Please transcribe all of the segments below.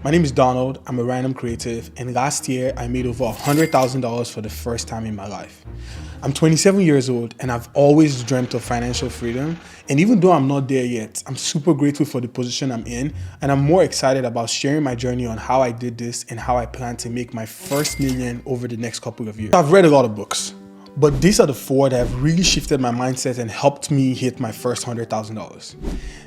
My name is Donald, I'm a random creative, and last year I made over $100,000 for the first time in my life. I'm 27 years old and I've always dreamt of financial freedom, and even though I'm not there yet, I'm super grateful for the position I'm in, and I'm more excited about sharing my journey on how I did this and how I plan to make my first million over the next couple of years. I've read a lot of books, but these are the four that have really shifted my mindset and helped me hit my first $100,000.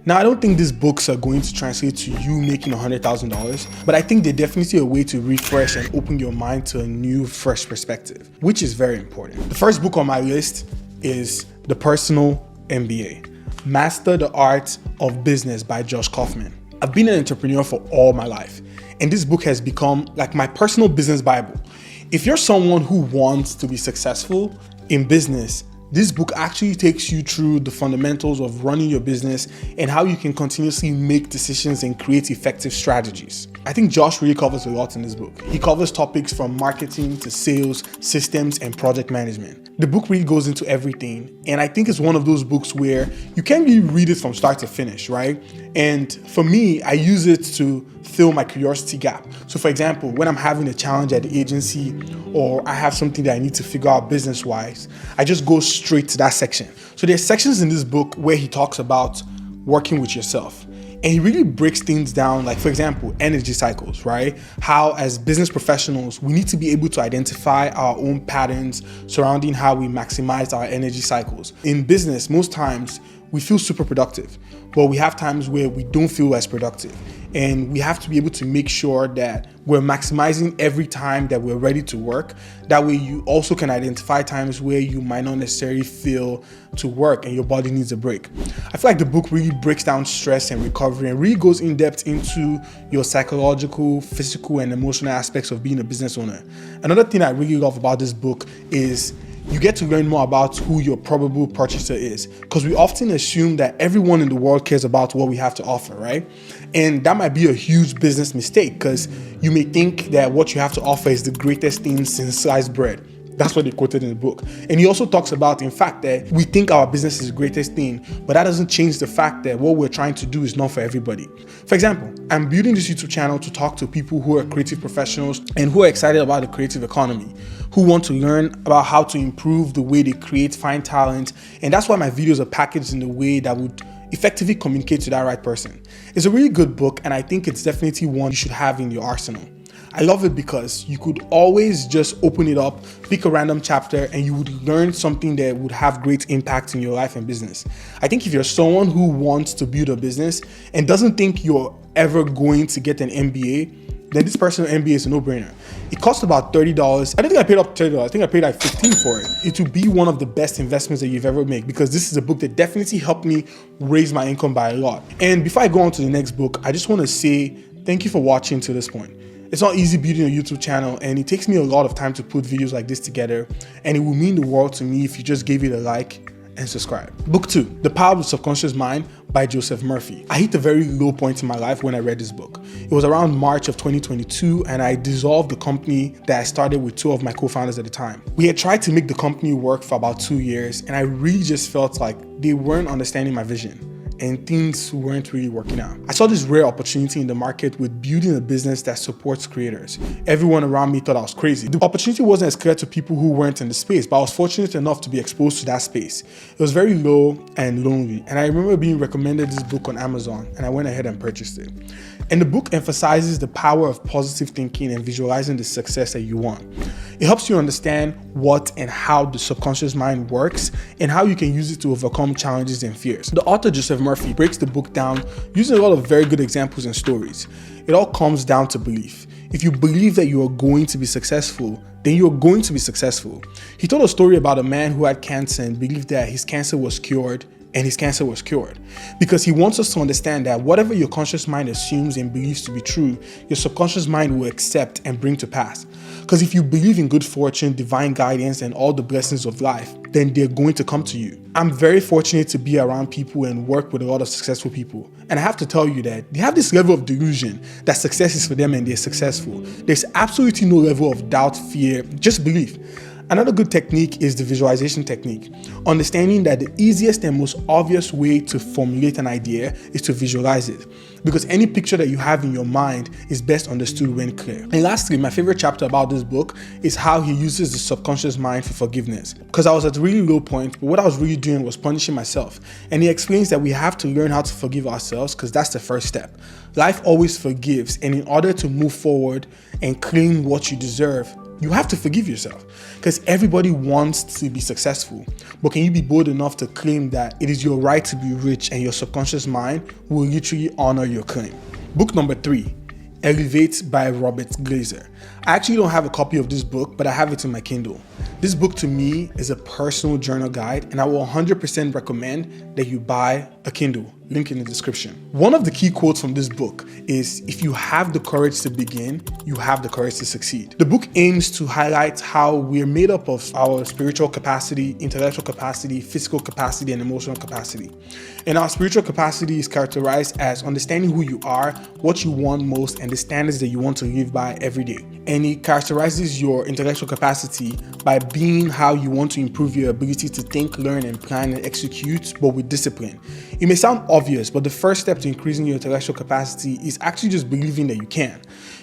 Now, I don't think these books are going to translate to you making $100,000, but I think they're definitely a way to refresh and open your mind to a new, fresh perspective, which is very important. The first book on my list is The Personal MBA, Master the Art of Business by Josh Kaufman. I've been an entrepreneur for all my life, and this book has become like my personal business Bible. If you're someone who wants to be successful in business, this book actually takes you through the fundamentals of running your business and how you can continuously make decisions and create effective strategies. I think Josh really covers a lot in this book. He covers topics from marketing to sales, systems, and project management. The book really goes into everything, and I think it's one of those books where you can't really read it from start to finish, right? And for me, I use it to fill my curiosity gap. So for example, when I'm having a challenge at the agency or I have something that I need to figure out business-wise, I just go straight to that section. So there's sections in this book where he talks about working with yourself. And he really breaks things down, like for example, energy cycles, right? How as business professionals, we need to be able to identify our own patterns surrounding how we maximize our energy cycles. In business, most times we feel super productive, but we have times where we don't feel as productive. And we have to be able to make sure that we're maximizing every time that we're ready to work. That way you also can identify times where you might not necessarily feel to work and your body needs a break. I feel like the book really breaks down stress and recovery and really goes in depth into your psychological, physical, and emotional aspects of being a business owner. Another thing I really love about this book is you get to learn more about who your probable purchaser is, because we often assume that everyone in the world cares about what we have to offer, right? And that might be a huge business mistake, because you may think that what you have to offer is the greatest thing since sliced bread. That's what they quoted in the book. And he also talks about, in fact, that we think our business is the greatest thing, but that doesn't change the fact that what we're trying to do is not for everybody. For example, I'm building this YouTube channel to talk to people who are creative professionals and who are excited about the creative economy, who want to learn about how to improve the way they create, find talent. And that's why my videos are packaged in a way that would effectively communicate to that right person. It's a really good book, and I think it's definitely one you should have in your arsenal. I love it because you could always just open it up, pick a random chapter, and you would learn something that would have great impact in your life and business. I think if you're someone who wants to build a business and doesn't think you're ever going to get an MBA, then this personal MBA is a no-brainer. It cost about $30. I don't think I paid up $30. I think I paid like $15 for it. It will be one of the best investments that you've ever made, because this is a book that definitely helped me raise my income by a lot. And before I go on to the next book, I just want to say thank you for watching to this point. It's not easy building a YouTube channel, and it takes me a lot of time to put videos like this together, and it will mean the world to me if you just gave it a like and subscribe. Book 2, The Power of the Subconscious Mind by Joseph Murphy. I hit a very low point in my life when I read this book. It was around March of 2022, and I dissolved the company that I started with two of my co-founders at the time. We had tried to make the company work for about 2 years, and I really just felt like they weren't understanding my vision, and things weren't really working out. I saw this rare opportunity in the market with building a business that supports creators. Everyone around me thought I was crazy. The opportunity wasn't as clear to people who weren't in the space, but I was fortunate enough to be exposed to that space. It was very low and lonely, and I remember being recommended this book on Amazon, and I went ahead and purchased it. And the book emphasizes the power of positive thinking and visualizing the success that you want. It helps you understand what and how the subconscious mind works and how you can use it to overcome challenges and fears. The author, Joseph Murphy, breaks the book down using a lot of very good examples and stories. It all comes down to belief. If you believe that you are going to be successful, then you're going to be successful. He told a story about a man who had cancer and believed that his cancer was cured, and his cancer was cured. Because he wants us to understand that whatever your conscious mind assumes and believes to be true, your subconscious mind will accept and bring to pass. Because if you believe in good fortune, divine guidance, and all the blessings of life, then they're going to come to you. I'm very fortunate to be around people and work with a lot of successful people. And I have to tell you that they have this level of delusion that success is for them and they're successful. There's absolutely no level of doubt, fear, just belief. Another good technique is the visualization technique, understanding that the easiest and most obvious way to formulate an idea is to visualize it, because any picture that you have in your mind is best understood when clear. And lastly, my favorite chapter about this book is how he uses the subconscious mind for forgiveness, because I was at a really low point, but what I was really doing was punishing myself. And he explains that we have to learn how to forgive ourselves, because that's the first step. Life always forgives, and in order to move forward and claim what you deserve, you have to forgive yourself, because everybody wants to be successful. But can you be bold enough to claim that it is your right to be rich, and your subconscious mind will literally honor your claim? Book number 3, Elevate by Robert Glazer. I actually don't have a copy of this book, but I have it in my Kindle. This book to me is a personal journal guide, and I will 100% recommend that you buy a Kindle. Link in the description. One of the key quotes from this book is, if you have the courage to begin, you have the courage to succeed. The book aims to highlight how we're made up of our spiritual capacity, intellectual capacity, physical capacity, and emotional capacity. And our spiritual capacity is characterized as understanding who you are, what you want most, and the standards that you want to live by every day. And it characterizes your intellectual capacity by being how you want to improve your ability to think, learn, and plan and execute, but with discipline. It may sound obvious, but the first step to increasing your intellectual capacity is actually just believing that you can.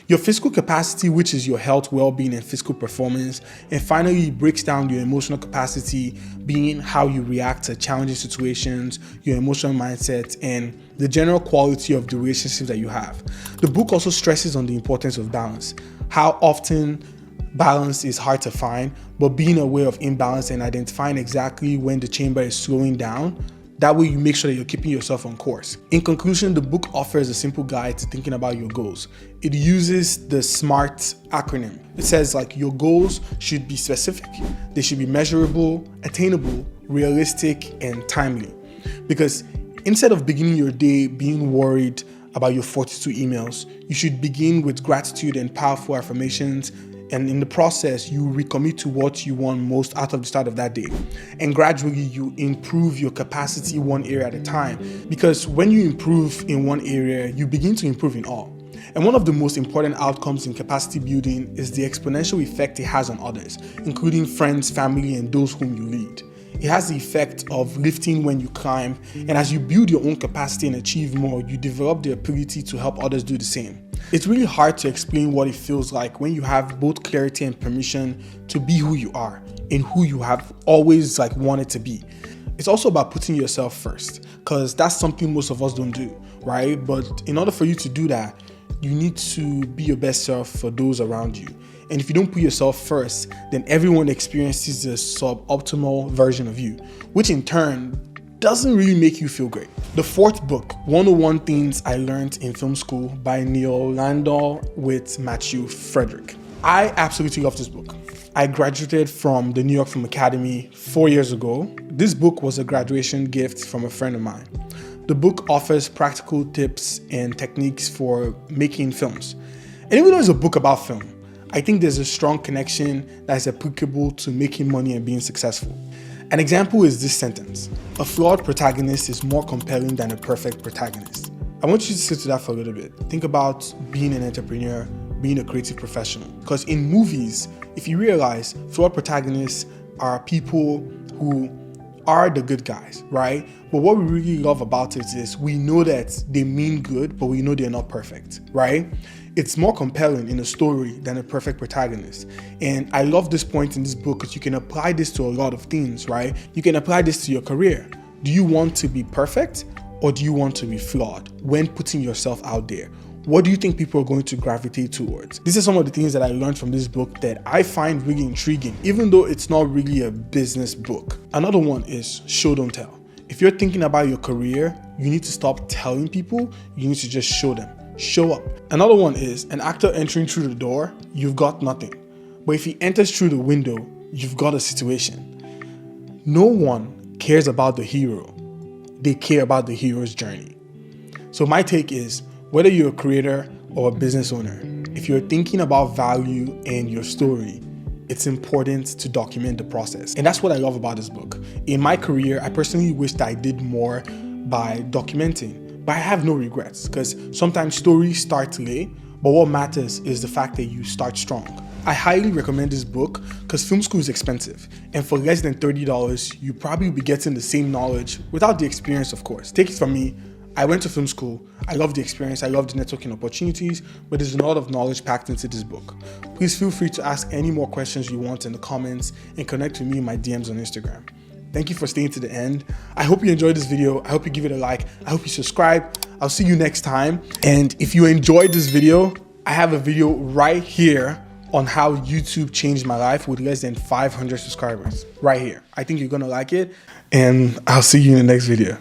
Your physical capacity, which is your health, well-being, and physical performance. And finally, it breaks down your emotional capacity, being how you react to challenging situations, your emotional mindset, and the general quality of the relationships that you have. The book also stresses on the importance of balance, how often balance is hard to find, but being aware of imbalance and identifying exactly when the chamber is slowing down. That way you make sure that you're keeping yourself on course. In conclusion, the book offers a simple guide to thinking about your goals. It uses the SMART acronym. It says your goals should be specific, they should be measurable, attainable, realistic, and timely. Because instead of beginning your day being worried about your 42 emails, you should begin with gratitude and powerful affirmations. And in the process, you recommit to what you want most out of the start of that day. And gradually, you improve your capacity one area at a time. Because when you improve in one area, you begin to improve in all. And one of the most important outcomes in capacity building is the exponential effect it has on others, including friends, family, and those whom you lead. It has the effect of lifting when you climb, and as you build your own capacity and achieve more, you develop the ability to help others do the same. It's really hard to explain what it feels like when you have both clarity and permission to be who you are and who you have always wanted to be. It's also about putting yourself first, because that's something most of us don't do, right? But in order for you to do that, you need to be your best self for those around you. And if you don't put yourself first, then everyone experiences a suboptimal version of you, which in turn doesn't really make you feel great. The 4th book, 101 Things I Learned in Film School by Neil Landau with Matthew Frederick. I absolutely love this book. I graduated from the New York Film Academy 4 years ago. This book was a graduation gift from a friend of mine. The book offers practical tips and techniques for making films. And even though it's a book about film, I think there's a strong connection that is applicable to making money and being successful. An example is this sentence: a flawed protagonist is more compelling than a perfect protagonist. I want you to sit to that for a little bit. Think about being an entrepreneur, being a creative professional. Because in movies, if you realize, flawed protagonists are people who are the good guys, right? But what we really love about it is we know that they mean good, but we know they're not perfect, right? It's more compelling in a story than a perfect protagonist. And I love this point in this book because you can apply this to a lot of things, right? You can apply this to your career. Do you want to be perfect or do you want to be flawed when putting yourself out there? What do you think people are going to gravitate towards? These are some of the things that I learned from this book that I find really intriguing, even though it's not really a business book. Another one is show, don't tell. If you're thinking about your career, you need to stop telling people, you need to just show them. Show up. Another one is an actor entering through the door, you've got nothing. But if he enters through the window, you've got a situation. No one cares about the hero. They care about the hero's journey. So my take is, whether you're a creator or a business owner, if you're thinking about value and your story, it's important to document the process. And that's what I love about this book. In my career, I personally wished I did more by documenting. But I have no regrets because sometimes stories start late, but what matters is the fact that you start strong. I highly recommend this book because film school is expensive, and for less than $30, you probably will be getting the same knowledge without the experience, of course. Take it from me, I went to film school, I love the experience, I love the networking opportunities, but there's a lot of knowledge packed into this book. Please feel free to ask any more questions you want in the comments and connect with me in my DMs on Instagram. Thank you for staying to the end. I hope you enjoyed this video. I hope you give it a like. I hope you subscribe. I'll see you next time. And if you enjoyed this video, I have a video right here on how YouTube changed my life with less than 500 subscribers right here. I think you're gonna like it, and I'll see you in the next video.